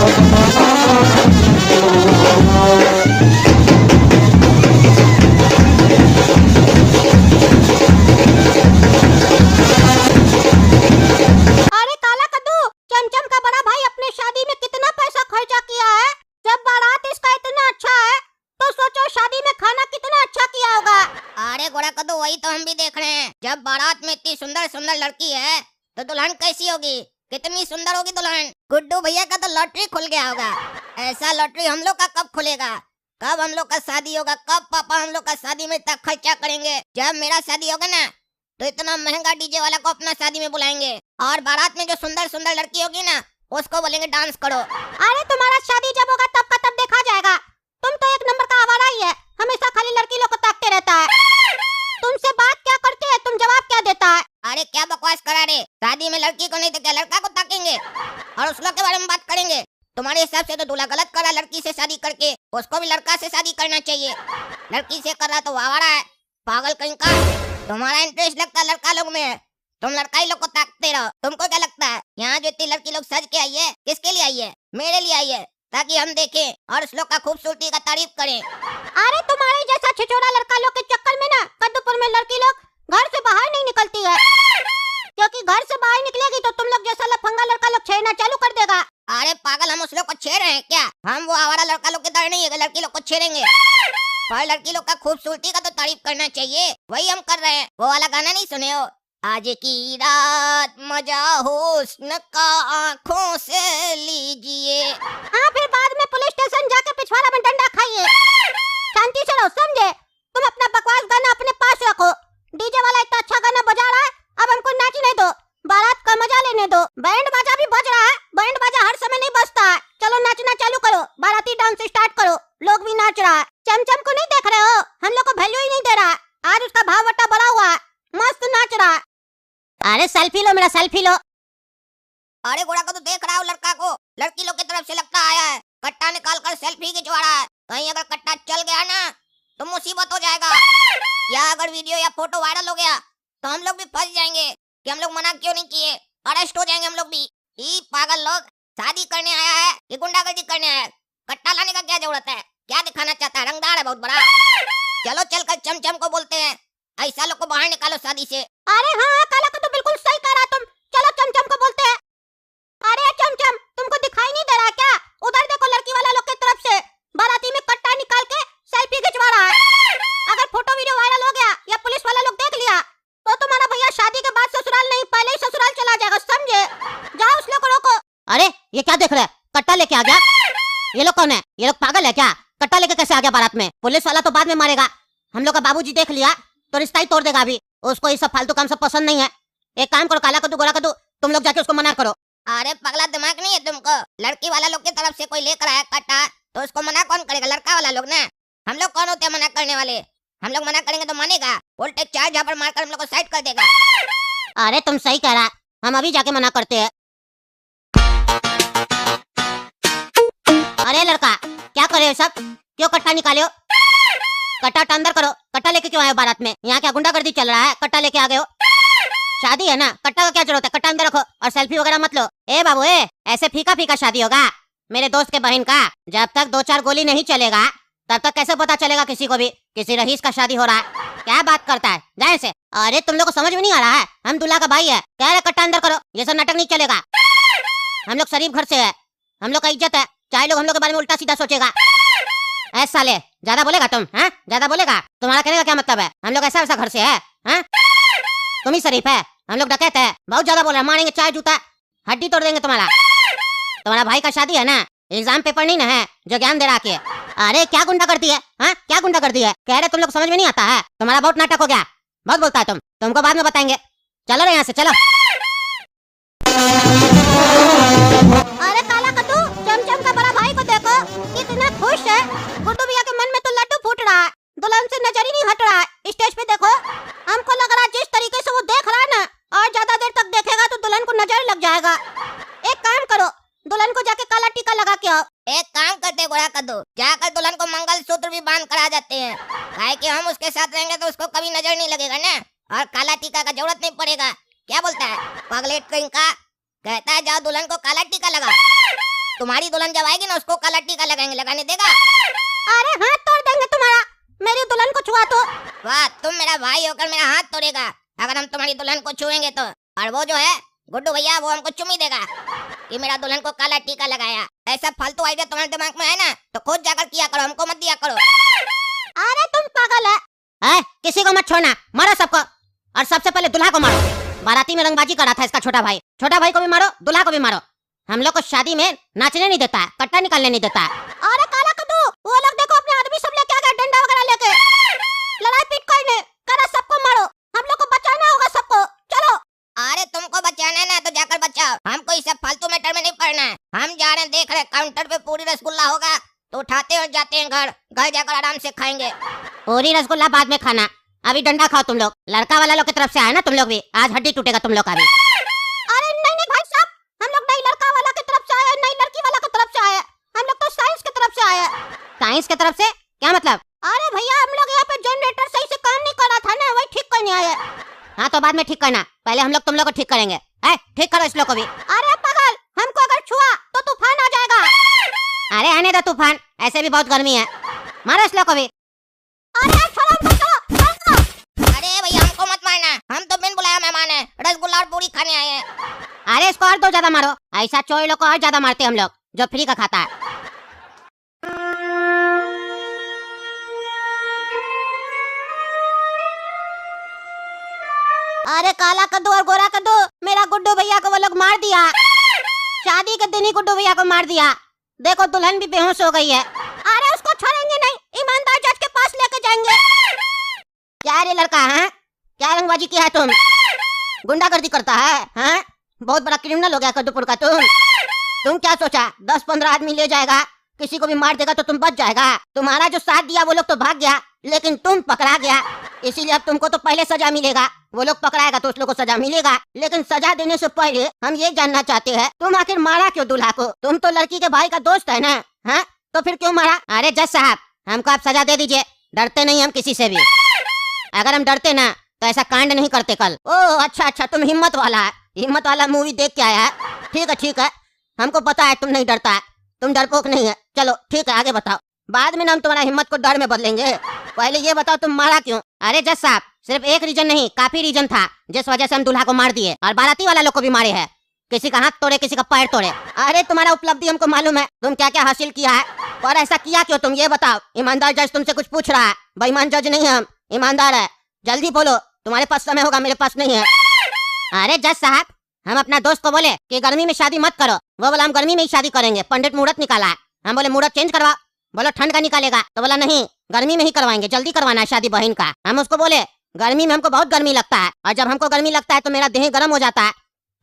अरे काला कद्दू, चमचम का बड़ा भाई अपने शादी में कितना पैसा खर्चा किया है। जब बारात इसका इतना अच्छा है तो सोचो शादी में खाना कितना अच्छा किया होगा। अरे गोरा कद्दू, वही तो हम भी देख रहे हैं। जब बारात में इतनी सुंदर सुंदर लड़की है तो दुल्हन कैसी होगी, कितनी सुंदर होगी दुल्हन। गुड्डू भैया का तो लॉटरी खुल गया होगा। ऐसा लॉटरी हम लोग का कब खुलेगा, कब हम लोग का शादी होगा, कब पापा हम लोग का शादी में इतना खर्चा करेंगे। जब मेरा शादी होगा ना तो इतना महंगा डीजे वाला को अपना शादी में बुलाएंगे और बारात में जो सुंदर सुंदर लड़की होगी ना उसको बोलेंगे डांस करो। अरे तुम्हारा शादी जब होगा तब का तब देखा जाएगा। तुम तो एक नंबर का आवारा ही है, हमेशा खाली लड़की लोग को ताकते रहता है। तुमसे बात क्या करते हैं, तुम जवाब क्या देता है। अरे क्या बकवास करा रे, शादी में लड़की को नहीं तो क्या लड़का को ताकेंगे और उस लोग के बारे में बात करेंगे। तुम्हारे हिसाब से तो दूल्हा गलत करा लड़की से शादी करके, उसको भी लड़का से शादी करना चाहिए। लड़की से कर रहा तो आवारा है, पागल कहीं का। तुम्हारा इंटरेस्ट लगता लड़का लोग में है, तुम लड़का ही लोग को ताकते रहो। तुमको क्या लगता है यहाँ जो इतनी लड़की लोग सज के आई है किसके लिए आई है, मेरे लिए आई है, ताकि हम देखें और उस लोग का खूबसूरती का तारीफ करें। अरे तुम्हारे जैसा छिछोरा लड़का लोग के चक्कर में ना कद्दूपुर में लड़की लोग घर से बाहर नहीं निकलती है, क्योंकि घर से बाहर निकलेगी तो तुम लोग जैसा लफंगा लड़का लोग छेड़ना चालू कर देगा। अरे पागल, हम उस लोग को छेड़ रहे हैं क्या? हम वो आवारा लड़का लोग की तरह नहीं है लड़की लोग को छेड़ेंगे। पर लड़की लोग का खूबसूरती का तो तारीफ करना चाहिए, वही हम कर रहे हैं। वो वाला गाना नहीं सुने हो, आज की रात मजा हुस्न का आँखों से लीजिए। हाँ, फिर बाद में पुलिस स्टेशन जाके पिछवाड़ा में डंडा खाइए। शांति से रहो, समझे। तुम अपना बकवास गाना अपने पास रखो। डीजे वाला इतना अच्छा गाना बजा रहा है, अब हमको नाचने दो, बारात का मजा लेने दो। बैंड बाजा भी बज रहा है, बैंड बाजा हर समय नहीं बजता है। चलो नाचना चालू करो, बाराती डांस स्टार्ट करो। लोग भी नाच रहा है। चमचम को नहीं देख रहे हो, हम लोग को वैल्यू ही नहीं दे रहा है। आज उसका भाव बट्टा बढ़ा हुआ है, मस्त नाच रहा है। अरे सेल्फी लो, मेरा सेल्फी लो। अरे गोरा को तो देख रहा हूँ लड़का को, लड़की लोग की तरफ से लगता आया है, कट्टा निकाल कर सेल्फी खिंचवा रहा है। कहीं अगर कट्टा चल गया ना तो मुसीबत हो जाएगा, या अगर वीडियो या फोटो वायरल हो गया तो हम लोग भी फंस जाएंगे कि हम लोग मना क्यों नहीं किए, अरेस्ट हो जाएंगे हम लोग भी। ये पागल लोग शादी करने आया है कि गुंडागर्दी करने आया है? कट्टा लाने का क्या जरूरत है, क्या दिखाना चाहता है, रंगदार है बहुत बड़ा। चलो चलकर चमचम को बोलते हैं, ऐसा लोग को बाहर निकालो शादी से। अरे हाँ, काला का तो बिल्कुल सही कह रहा तुम। चलो चमचम को बोलते हैं। अरे चमचम, तुमको दिखाई नहीं दे रहा क्या? उधर देखो, लड़की वाला लोग की तरफ से बाराती में कट्टा निकाल के सेल्फी खिंचवा रहा है। अगर फोटो वीडियो वायरल हो गया या पुलिस वाला लोग देख लिया तो तुम्हारा भैया शादी के बाद ससुराल नहीं, पहले ही ससुराल चला जाएगा, समझे। जाओ उस लोग को रोको। अरे ये क्या देख रहे हैं, कट्टा लेके आ गया। ये लोग कौन है, ये लोग पागल है क्या? कट्टा लेके कैसे आ गया बारात में? पुलिस वाला तो बाद में मारेगा, हम लोग का बाबूजी देख लिया तो रिश्ता ही तोड़ देगा। अभी उसको ये सब फालतू काम सब पसंद नहीं है। एक काम करो, काला कद्दू गोरा कद्दू, तुम लोग जाके उसको मना करो। अरे पगला, दिमाग नहीं है तुमको? लड़की वाला लोग की तरफ से कोई लेकर आया कट्टा तो उसको मना कौन करेगा? लड़का वाला लोग ना। हम लोग कौन होते हैं मना करने वाले? हम लोग मना करेंगे तो मानेगा, उल्टे चार झापड़ मारकर हम लोग को साइड कर देगा। अरे तुम सही कह रहा, हम अभी जाके मना करते हैं। अरे लड़का, क्या करे हो सब? क्यों कट्टा निकाले हो? कट्टा अंदर करो। कट्टा लेके क्यों आए हो बारात में? यहाँ क्या गुंडागर्दी चल रहा है? कट्टा लेके आ गए हो? शादी है ना, कट्टा का क्या जरूरत है? कट्टा अंदर रखो और सेल्फी वगैरह मत लो। ए बाबू, ऐसे फीका फीका शादी होगा मेरे दोस्त के बहन का? जब तक 2-4 गोली नहीं चलेगा तब तक कैसे पता चलेगा किसी को भी किसी रईस का शादी हो रहा है? क्या बात करता है, जाए से। अरे तुम लोग को समझ में नहीं आ रहा है, हम दूल्हा का भाई है, कह रहे कट्टा अंदर करो। ये सब नाटक नहीं चलेगा। हम लोग शरीफ घर से है, हम लोग का इज्जत है, चाहे लोग हम लोग के बारे में उल्टा सीधा सोचेगा। ऐ साले, ज्यादा बोलेगा तुम? हैं, ज्यादा बोलेगा? तुम्हारा कहने का क्या मतलब है? हम लोग ऐसा वैसा घर से है, हैं? तुम ही शरीफ है, हम लोग डकैत है। बहुत ज्यादा बोल रहे, मारेंगे चाय जूता, हड्डी तोड़ देंगे तुम्हारा। तुम्हारा भाई का शादी है ना, एग्जाम पेपर नहीं ना है जो ज्ञान दे रहा के। अरे क्या गुंडा करती है, हाँ क्या गुंडा करती है? कह रहे तुम लोग समझ में नहीं आता है, तुम्हारा बहुत नाटक हो गया, बहुत बोलता है तुम। तुमको बाद में बताएंगे, चलो रे यहाँ से, चलो। अरे काला कद्दू, चमचम का बड़ा भाई को देखो, कितना खुश है। गुड्डू भैया के मन में तो लड्डू फूट रहा है, दुल्हन से नजर ही नहीं हट रहा है। स्टेज पे देखो, हमको लग रहा है जिस तरीके से वो देख रहा है ना, और ज्यादा देर तक देखेगा तो दुल्हन को नजर लग जाएगा। एक काम करो, दुल्हन को जाके काला टीका लगा के आओ। एक काम करते गोरा कद्दू, जाकर दुल्हन को मंगलसूत्र भी बांध कर आ जाते हैं, काहे कि हम उसके साथ रहेंगे तो उसको कभी नजर नहीं लगेगा ना, और काला टीका का जरूरत नहीं पड़ेगा। क्या बोलता है पगलेट कहीं का? कहता है जाओ दुल्हन को काला टीका लगा। तुम्हारी दुल्हन जब आएगी ना उसको काला टीका लगाएंगे, लगाने देगा? अरे हाथ तोड़ देंगे तुम्हारा, मेरी दुल्हन को छुआ तो। वाह, तुम मेरा भाई होकर मेरा हाथ तोड़ेगा अगर हम तुम्हारी दुल्हन को छुएंगे तो। और वो जो है गुड्डू भैया, वो हमको चुम्मी देगा कि मेरा दुल्हन को काला टीका लगाया। ऐसा फालतू आइडिया तुम्हारे दिमाग में है ना तो खुद जाकर किया करो, हमको मत दिया करो। अरे तुम पागल है? किसी को मत छोड़ना, मारो सबको। और सबसे पहले दूल्हा को मारो। बाराती में रंगबाजी कर रहा था इसका छोटा भाई। छोटा भाई को भी मारो, दूल्हा को भी मारो। हम लोग को शादी में नाचने नहीं देता है, कट्टा निकालने नहीं देता है। अरे काला कद्दू, वो लोग देखो अपने आदमी सब लेके आ गए, डंडा वगैरह लेके। लड़ाई पीट कोई नहीं करा, सबको मारो, हम लोग को बचाना होगा सबको। चलो। अरे तुमको बचाना है ना तो जाकर बचाओ, हमको इस सब फालतू मैटर में नहीं पड़ना है। हम जा रहे हैं, देख रहे काउंटर पे पूरी रसगुल्ला होगा तो उठाते और जाते हैं घर। घर जाकर आराम से खाएंगे। पूरी रसगुल्ला बाद में खाना, अभी डंडा खाओ तुम लोग। लड़का वाला लोग की तरफ से आया ना तुम लोग भी, आज हड्डी टूटेगा तुम लोग का भी। अरे नहीं नहीं भाई साहब, हम लोग नहीं लड़का वाला की तरफ से आए, नहीं लड़की वाला की तरफ से आए, हम लोग तो साइंस की तरफ से आए। साइंस की तरफ से क्या मतलब? अरे भैया हम लोग यहाँ पे जनरेटर सही से काम नहीं कर रहा था ना, वही ठीक करने आए। हाँ तो बाद में ठीक करना, पहले हम लोग तुम लोग को ठीक करेंगे। ठीक करो इस लोग को भी। अरे पागल, हमको अगर छुआ तो तूफान आ जाएगा। अरे आने दो तूफान, ऐसे भी बहुत गर्मी है। मारो इस लोग को भी। अरे छोड़ो हमको, छोड़ो। अरे भैया हमको मत मारना, हम तो बिन बुलाया मेहमान है, रसगुल्ला और पूरी खाने आए हैं। अरे इसको और दो ज्यादा मारो, ऐसा चोरी लोग को और ज्यादा मारते हम लोग जो फ्री का खाता है। अरे काला कद्दू और गोरा कद्दू, मेरा गुड्डू भैया को वो लोग मार दिया। शादी के दिन ही गुड्डू भैया को मार दिया। देखो दुल्हन भी बेहोश हो गई है। अरे उसको छोड़ेंगे नहीं, ईमानदार जज के पास लेके जाएंगे। क्या रे लड़का है, क्या रंगबाजी किया है तुम? गुंडागर्दी करता है हाँ? बहुत बड़ा क्रिमिनल हो गया कद्दूपुर का तुम क्या सोचा 10-15 आदमी ले जाएगा, किसी को भी मार देगा तो तुम बच जाएगा? तुम्हारा जो साथ दिया वो लोग तो भाग गया, लेकिन तुम पकड़ा गया, इसीलिए अब तुमको तो पहले सजा मिलेगा। वो लोग पकड़ाएगा तो उस लोग को सजा मिलेगा, लेकिन सजा देने से पहले हम ये जानना चाहते हैं तुम आखिर मारा क्यों दूल्हा को? तुम तो लड़की के भाई का दोस्त है ना, हाँ? तो फिर क्यों मारा? अरे जज साहब, हमको आप सजा दे दीजिए, डरते नहीं हम किसी से भी। अगर हम डरते ना तो ऐसा कांड नहीं करते कल। ओह अच्छा, तुम हिम्मत वाला मूवी देख के आया है। ठीक है, हमको पता है तुम नहीं डरता है, तुम डरपोक नहीं है। चलो ठीक है, आगे बताओ, बाद में ना हम तुम्हारा हिम्मत को डर में बदलेंगे। पहले ये बताओ तुम मारा क्यों? अरे जज साहब, सिर्फ एक रीजन नहीं, काफी रीजन था जिस वजह से हम दूल्हा को मार दिए और बाराती वाला लोग को भी मारे हैं। किसी का हाथ तोड़े, किसी का पैर तोड़े। अरे तुम्हारा उपलब्धि हमको मालूम है, तुम क्या क्या हासिल किया है, और ऐसा किया क्यों तुम ये बताओ। ईमानदार जज तुमसे कुछ पूछ रहा है, बेईमान जज नहीं हम, ईमानदार है। जल्दी बोलो, तुम्हारे पास समय होगा, मेरे पास नहीं है। अरे जज साहब, हम अपना दोस्त को बोले कि गर्मी में शादी मत करो, वो बोला हम गर्मी में ही शादी करेंगे, पंडित मुहूर्त निकाला है। हम बोले मुहूर्त चेंज करवा, बोलो ठंड का निकालेगा, तो बोला नहीं गर्मी में ही करवाएंगे, जल्दी करवाना है शादी बहन का। हम उसको बोले गर्मी में हमको बहुत गर्मी लगता है, और जब हमको गर्मी लगता है तो मेरा देह गर्म हो जाता है,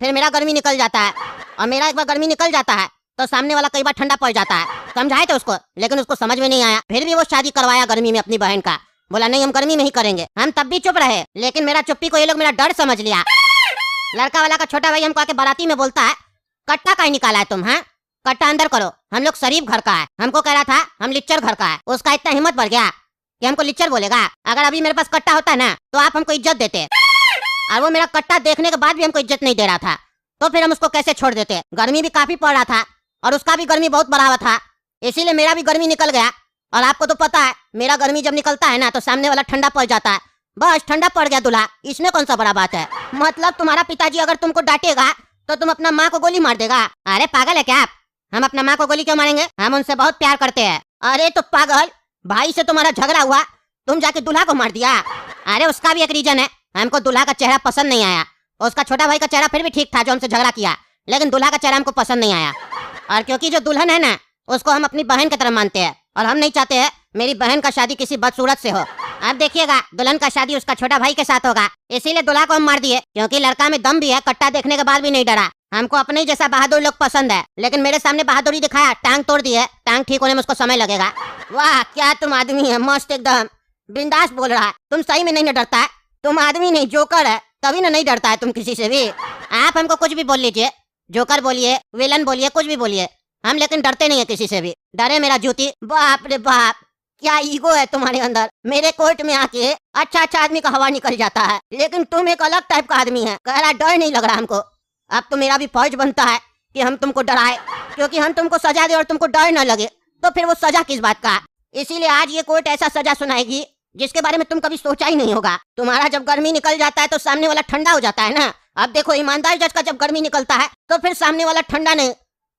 फिर मेरा गर्मी निकल जाता है, और मेरा एक बार गर्मी निकल जाता है तो सामने वाला कई बार ठंडा पड़ जाता है। समझाए थे उसको, लेकिन उसको समझ में नहीं आया, फिर भी वो शादी करवाया गर्मी में अपनी बहन का। बोला नहीं हम गर्मी में ही करेंगे। हम तब भी चुप रहे, लेकिन मेरा चुप्पी को ये लोग मेरा डर समझ लिया। लड़का वाला का छोटा भाई हमको आके बाराती में बोलता है कट्टा का ही निकाला है तुम, हाँ? कट्टा अंदर करो, हम लोग शरीफ घर का है। हमको कह रहा था हम लिच्चर घर का है। उसका इतना हिम्मत बढ़ गया कि हमको लिच्चर बोलेगा। अगर अभी मेरे पास कट्टा होता ना तो आप हमको इज्जत देते, और वो मेरा कट्टा देखने के बाद भी हमको इज्जत नहीं दे रहा था, तो फिर हम उसको कैसे छोड़ देते? गर्मी भी काफी पड़ रहा था और उसका भी गर्मी बहुत बढ़ा हुआ था, इसीलिए मेरा भी गर्मी निकल गया। और आपको तो पता है मेरा गर्मी जब निकलता है ना तो सामने वाला ठंडा पड़ जाता है। बस ठंडा पड़ गया दूल्हा, इसमें कौन सा बड़ा बात है? मतलब तुम्हारा पिताजी अगर तुमको डांटेगा तो तुम अपना माँ को गोली मार देगा? अरे पागल है क्या आप? हम अपना माँ को गोली क्यों मारेंगे? हम उनसे बहुत प्यार करते हैं। अरे तो पागल, भाई से तुम्हारा झगड़ा हुआ, तुम जाके दूल्हा को मार दिया। अरे उसका भी एक रीजन है, हमको दूल्हा का चेहरा पसंद नहीं आया। उसका छोटा भाई का चेहरा फिर भी ठीक था जो हमसे झगड़ा किया, लेकिन दूल्हा का चेहरा हमको पसंद नहीं आया। और क्योंकि जो दुल्हन है ना उसको हम अपनी बहन की तरह मानते हैं, और हम नहीं चाहते हैं मेरी बहन का शादी किसी बदसूरत से हो। आप देखिएगा दुल्हन का शादी उसका छोटा भाई के साथ होगा, इसीलिए दूल्हा को हम मार दिए, क्योंकि लड़का में दम भी है, कट्टा देखने के बाद भी नहीं डरा। हमको अपने ही जैसा बहादुर लोग पसंद है, लेकिन मेरे सामने बहादुरी दिखाया, टांग तोड़ दी है, टांग ठीक होने में उसको समय लगेगा। वाह क्या तुम आदमी है, मस्त एकदम बिंदास बोल रहा है। तुम सही में नहीं डरता है, तुम आदमी नहीं जोकर है, तभी ना नहीं डरता है तुम किसी से भी। आप हमको कुछ भी बोल लीजिए, जोकर बोलिए, विलन बोलिए, कुछ भी बोलिए, हम लेकिन डरते नहीं है किसी से भी। डरे मेरा जूती। बाप रे बाप, क्या ईगो है तुम्हारे अंदर। मेरे कोर्ट में आके अच्छा आदमी का हवा निकल जाता है, लेकिन तुम एक अलग टाइप का आदमी है। कह रहा डर नहीं लग रहा हमको। अब तो मेरा भी फर्ज बनता है कि हम तुमको डराए, क्योंकि हम तुमको सजा दे और तुमको डर न लगे तो फिर वो सजा किस बात का। इसीलिए आज ये कोर्ट ऐसा सजा सुनाएगी जिसके बारे में तुम कभी सोचा ही नहीं होगा। तुम्हारा जब गर्मी निकल जाता है तो सामने वाला ठंडा हो जाता है ना। अब देखो, ईमानदार जज का जब गर्मी निकलता है तो फिर सामने वाला ठंडा नहीं,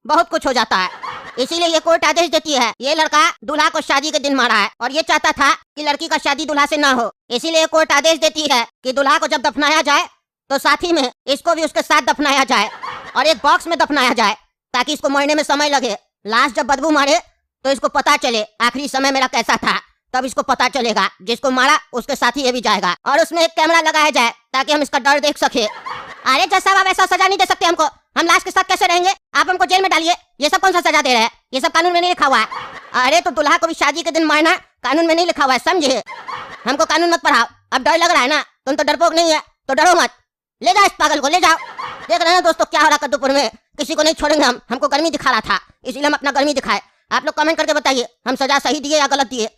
बहुत कुछ हो जाता है। इसीलिए ये कोर्ट आदेश देती है, ये लड़का दूल्हा को शादी के दिन मारा है और ये चाहता था कि लड़की का शादी दूल्हा से ना हो। इसीलिए कोर्ट आदेश देती है कि दूल्हा को जब दफनाया जाए तो साथ ही में इसको भी उसके साथ दफनाया जाए और एक बॉक्स में दफनाया जाए, ताकि इसको मरने में समय लगे। लाश जब बदबू मारे तो इसको पता चले आखिरी समय मेरा कैसा था, तब इसको पता चलेगा। जिसको मारा उसके साथ ही ये भी जाएगा और उसमें एक कैमरा लगाया जाए ताकि हम इसका डर देख सके। अरे जज साहब, आप ऐसा सजा नहीं दे सकते हमको, हम लाश के साथ कैसे रहेंगे? आप हमको जेल में डालिए। ये सब कौन सा सजा दे रहे हैं? ये सब कानून में नहीं लिखा हुआ है। अरे तो दूल्हा को भी शादी के दिन मारना कानून में नहीं लिखा हुआ है, समझे? हमको कानून मत पढ़ाओ। अब डर लग रहा है ना, तुम तो डरपोक नहीं है तो डरो मत। ले जाओ इस पागल को, ले जाओ। देख रहे हैं दोस्तों क्या हो रहा कद्दूपुर में, किसी को नहीं छोड़ेंगे हम। हमको गर्मी दिखा रहा था, इसलिए हम अपना गर्मी दिखाए। आप लोग कमेंट करके बताइए हम सजा सही दिए या गलत दिए।